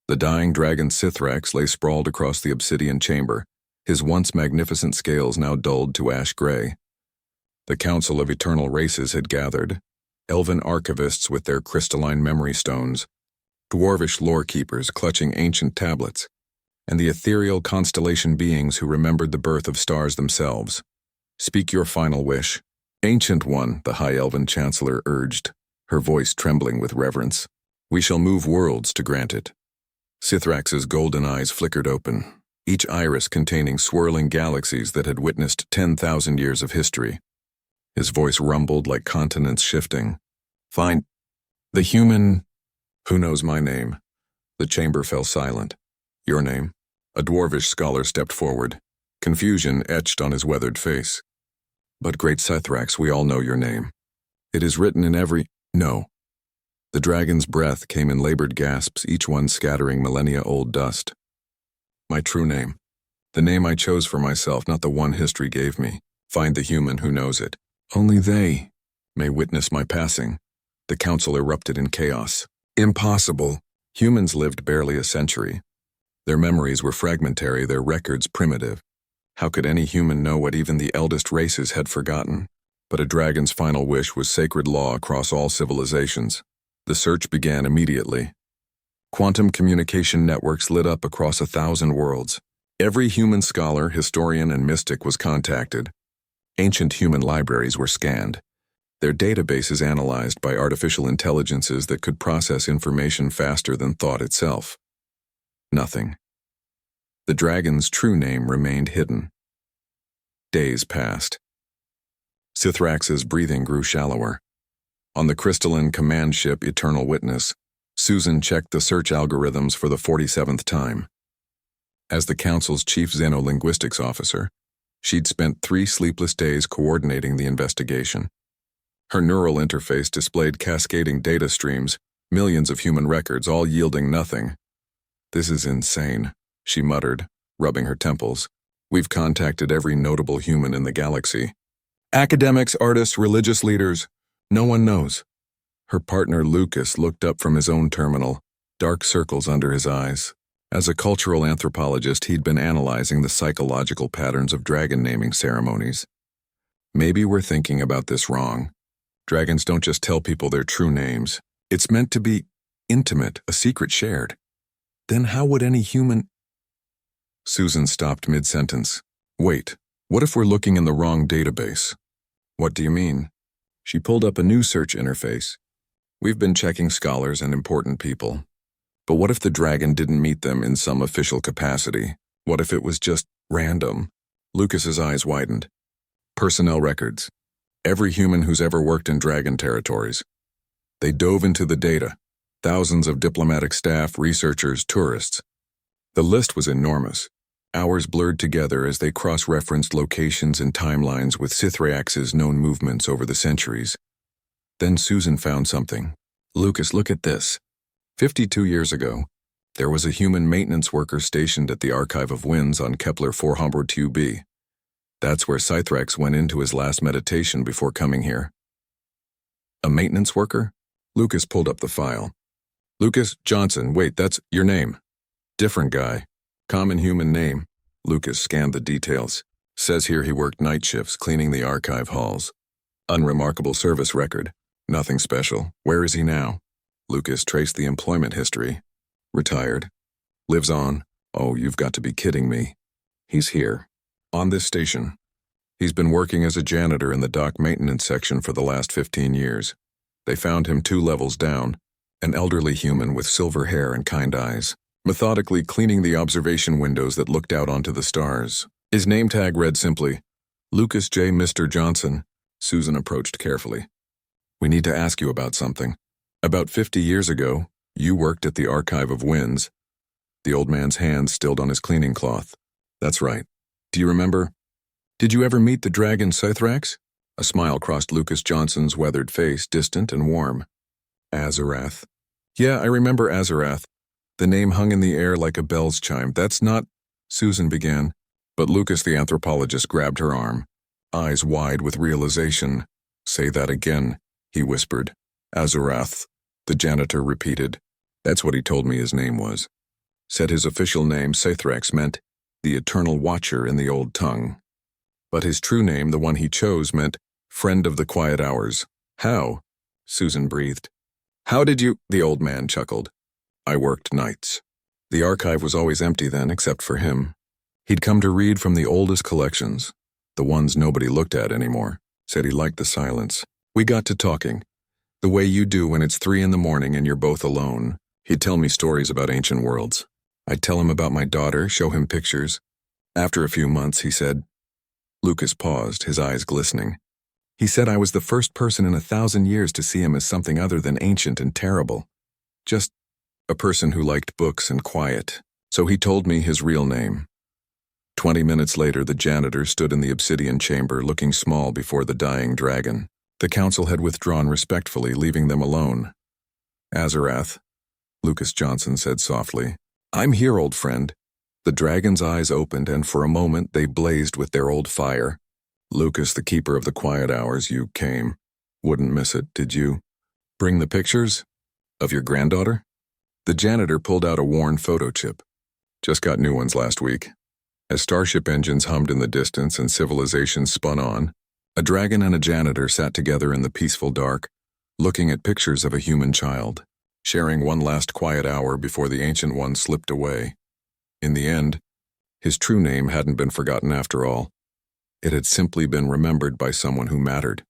The dying dragon Sithrax lay sprawled across the obsidian chamber, his once magnificent scales now dulled to ash gray. The Council of Eternal Races had gathered, elven archivists with their crystalline memory stones, dwarvish lore-keepers clutching ancient tablets, and the ethereal constellation beings who remembered the birth of stars themselves. "Speak your final wish." "Ancient One," the High Elven Chancellor urged, her voice trembling with reverence. "We shall move worlds to grant it." Sithrax's golden eyes flickered open, each iris containing swirling galaxies that had witnessed 10,000 years of history. His voice rumbled like continents shifting. "Fine. The human... Who knows my name?" The chamber fell silent. "Your name?" A dwarvish scholar stepped forward, confusion etched on his weathered face. "But great Sithrax, we all know your name. It is written in every... No." The dragon's breath came in labored gasps, each one scattering millennia-old dust. "My true name. The name I chose for myself, not the one history gave me. Find the human who knows it. Only they may witness my passing." The council erupted in chaos. "Impossible." Humans lived barely a century. Their memories were fragmentary, their records primitive. How could any human know what even the eldest races had forgotten? But a dragon's final wish was sacred law across all civilizations. The search began immediately. Quantum communication networks lit up across 1,000 worlds. Every human scholar, historian, and mystic was contacted. Ancient human libraries were scanned, their databases analyzed by artificial intelligences that could process information faster than thought itself. Nothing. The dragon's true name remained hidden. Days passed. Sithrax's breathing grew shallower. On the crystalline command ship Eternal Witness, Susan checked the search algorithms for the 47th time. As the Council's chief xenolinguistics officer, she'd spent 3 sleepless days coordinating the investigation. Her neural interface displayed cascading data streams, millions of human records, all yielding nothing. "This is insane," she muttered, rubbing her temples. "We've contacted every notable human in the galaxy. Academics, artists, religious leaders. No one knows." Her partner Lucas looked up from his own terminal, dark circles under his eyes. As a cultural anthropologist, he'd been analyzing the psychological patterns of dragon naming ceremonies. "Maybe we're thinking about this wrong. Dragons don't just tell people their true names. It's meant to be intimate, a secret shared. Then how would any human..." Susan stopped mid-sentence. "Wait, what if we're looking in the wrong database?" "What do you mean?" She pulled up a new search interface. "We've been checking scholars and important people. But what if the dragon didn't meet them in some official capacity? What if it was just random?" Lucas's eyes widened. "Personnel records. Every human who's ever worked in dragon territories." They dove into the data. Thousands of diplomatic staff, researchers, tourists. The list was enormous. Hours blurred together as they cross-referenced locations and timelines with Sithrax's known movements over the centuries. Then Susan found something. "Lucas, look at this. 52 years ago, there was a human maintenance worker stationed at the Archive of Winds on Kepler 402b. That's where Sithrax went into his last meditation before coming here." "A maintenance worker?" Lucas pulled up the file. "Lucas Johnson, wait, that's your name." "Different guy. Common human name." Lucas scanned the details. "Says here he worked night shifts cleaning the archive halls. Unremarkable service record. Nothing special. Where is he now?" Lucas traced the employment history. "Retired. Lives on." "Oh, you've got to be kidding me." "He's here. On this station. He's been working as a janitor in the dock maintenance section for the last 15 years. They found him 2 levels down, an elderly human with silver hair and kind eyes, methodically cleaning the observation windows that looked out onto the stars. His name tag read simply, Lucas J. Mr. Johnson." Susan approached carefully. "We need to ask you about something. About 50 years ago, you worked at the Archive of Winds." The old man's hand stilled on his cleaning cloth. "That's right. Do you remember? Did you ever meet the dragon Sithrax?" A smile crossed Lucas Johnson's weathered face, distant and warm. "Azarath. Yeah, I remember Azarath. The name hung in the air like a bell's chime. That's not..." Susan began, but Lucas the anthropologist grabbed her arm, eyes wide with realization. "Say that again," he whispered. "Azarath," the janitor repeated. "That's what he told me his name was." said his official name, Sithrax, meant the Eternal Watcher in the old tongue. But his true name, the one he chose, meant Friend of the Quiet Hours. How? Susan breathed. How did you? The old man chuckled. I worked nights. The archive was always empty then, except for him. He'd come to read from the oldest collections, the ones nobody looked at anymore. Said he liked the silence. We got to talking, the way you do when it's 3 a.m. and you're both alone. He'd tell me stories about ancient worlds. I'd tell him about my daughter, show him pictures. After a few months, he said. Lucas paused, his eyes glistening. He said I was the first person in 1,000 years to see him as something other than ancient and terrible. Just a person who liked books and quiet. So he told me his real name. 20 minutes later, the janitor stood in the obsidian chamber, looking small before the dying dragon. The council had withdrawn respectfully, leaving them alone. Azarath, Lucas Johnson said softly. I'm here, old friend. The dragon's eyes opened, and for a moment they blazed with their old fire. Lucas, the keeper of the quiet hours, you came. Wouldn't miss it, did you? Bring the pictures? Of your granddaughter? The janitor pulled out a worn photo chip. Just got new ones last week. As starship engines hummed in the distance and civilization spun on, a dragon and a janitor sat together in the peaceful dark, looking at pictures of a human child, sharing one last quiet hour before the ancient one slipped away. In the end, his true name hadn't been forgotten after all. It had simply been remembered by someone who mattered.